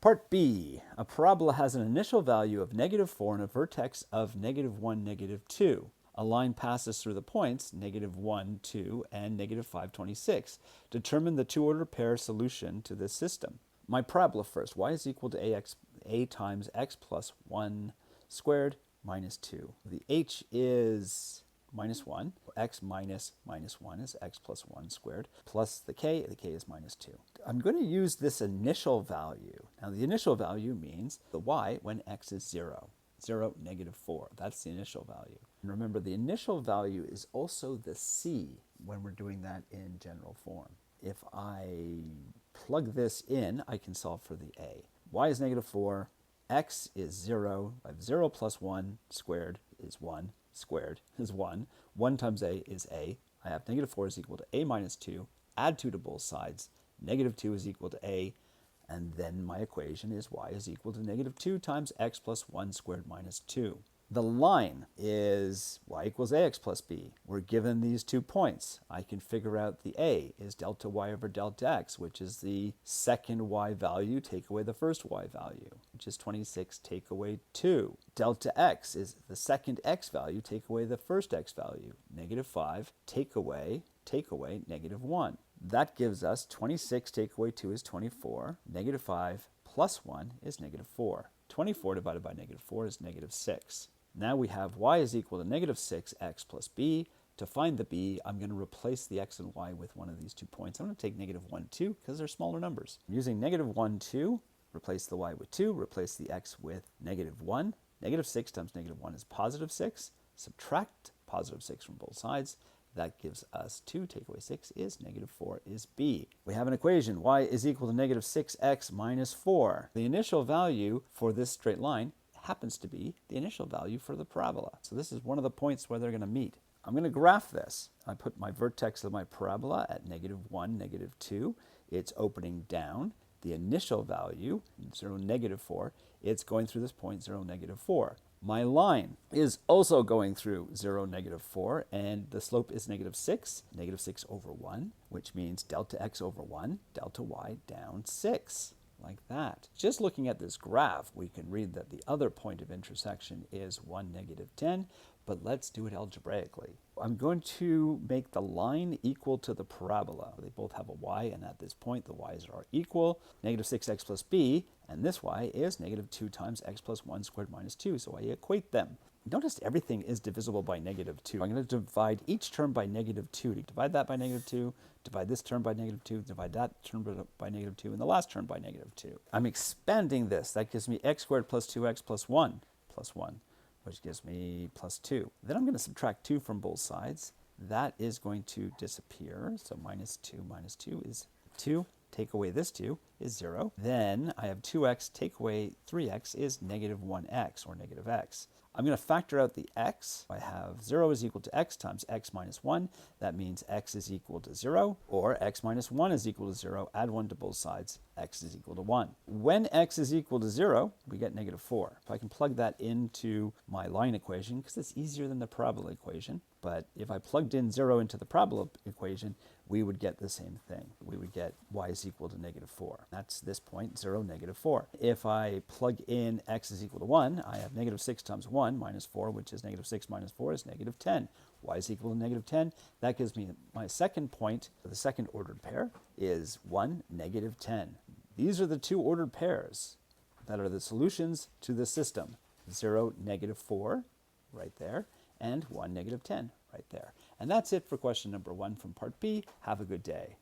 Part B, a parabola has an initial value of -4 and a vertex of -1, -2. A line passes through the points -1, 2, and -5, 26. Determine the two-ordered pair solution to this system. My parabola first, y is equal to a times x plus 1 squared minus 2. The h is minus 1. X minus 1 is x plus 1 squared, plus the k is minus 2. I'm going to use this initial value. Now the initial value means the y when x is 0. 0, -4. That's the initial value. And remember, the initial value is also the c when we're doing that in general form. If I plug this in, I can solve for the a. Y is -4, x is 0. I have 0 plus 1 squared is 1. Squared is 1. 1 times a is a. I have -4 is equal to a minus 2. Add 2 to both sides. -2 is equal to a. And then my equation is y is equal to -2 times x plus 1 squared minus 2. The line is y equals ax plus b. We're given these 2 points. I can figure out the a is delta y over delta x, which is the second y value, take away the first y value, which is 26, take away 2. Delta x is the second x value, take away the first x value, -5, take away -1. That gives us 26 take away 2 is 24, -5 plus 1 is -4. 24 divided by -4 is -6. Now we have y is equal to -6x plus b. To find the b, I'm going to replace the x and y with one of these 2 points. I'm going to take -1, 2, because they're smaller numbers. I'm using -1, 2, replace the y with 2, replace the x with -1. -6 times -1 is +6. Subtract +6 from both sides. That gives us 2, take away 6 is -4 is b. We have an equation, y is equal to -6x minus 4. The initial value for this straight line happens to be the initial value for the parabola. So this is one of the points where they're going to meet. I'm going to graph this. I put my vertex of my parabola at -1, -2. It's opening down. The initial value, 0, -4, it's going through this point, 0, -4. My line is also going through 0, -4, and the slope is -6, -6 over 1, which means delta x over 1, delta y down 6, like that. Just looking at this graph, we can read that the other point of intersection is 1, -10, but let's do it algebraically. I'm going to make the line equal to the parabola. They both have a y, and at this point, the y's are equal. -6x plus b, and this y is -2 times x plus 1 squared minus 2, so I equate them. Notice everything is divisible by -2. I'm going to divide each term by -2. Divide that by -2, divide this term by -2, divide that term by -2, and the last term by -2. I'm expanding this. That gives me x squared plus 2x plus 1, which gives me plus 2. Then I'm going to subtract 2 from both sides. That is going to disappear. So -2 is 2. Take away this 2 is 0. Then I have 2x, take away 3x is -1x, or -x. I'm going to factor out the x. I have 0 is equal to x times x minus 1. That means x is equal to 0, or x minus 1 is equal to 0. Add 1 to both sides. X is equal to 1. When x is equal to 0, we get -4. So I can plug that into my line equation, because it's easier than the parabola equation. But if I plugged in 0 into the parabola equation, we would get the same thing. We would get y is equal to -4. That's this point, 0, -4. If I plug in x is equal to 1, I have -6 times 1 minus 4, which is -6 minus 4 is -10. Y is equal to -10. That gives me my second point. The second ordered pair is 1, -10. These are the two ordered pairs that are the solutions to the system. 0, -4, right there, and 1, -10, right there. And that's it for question number 1 from part B. Have a good day.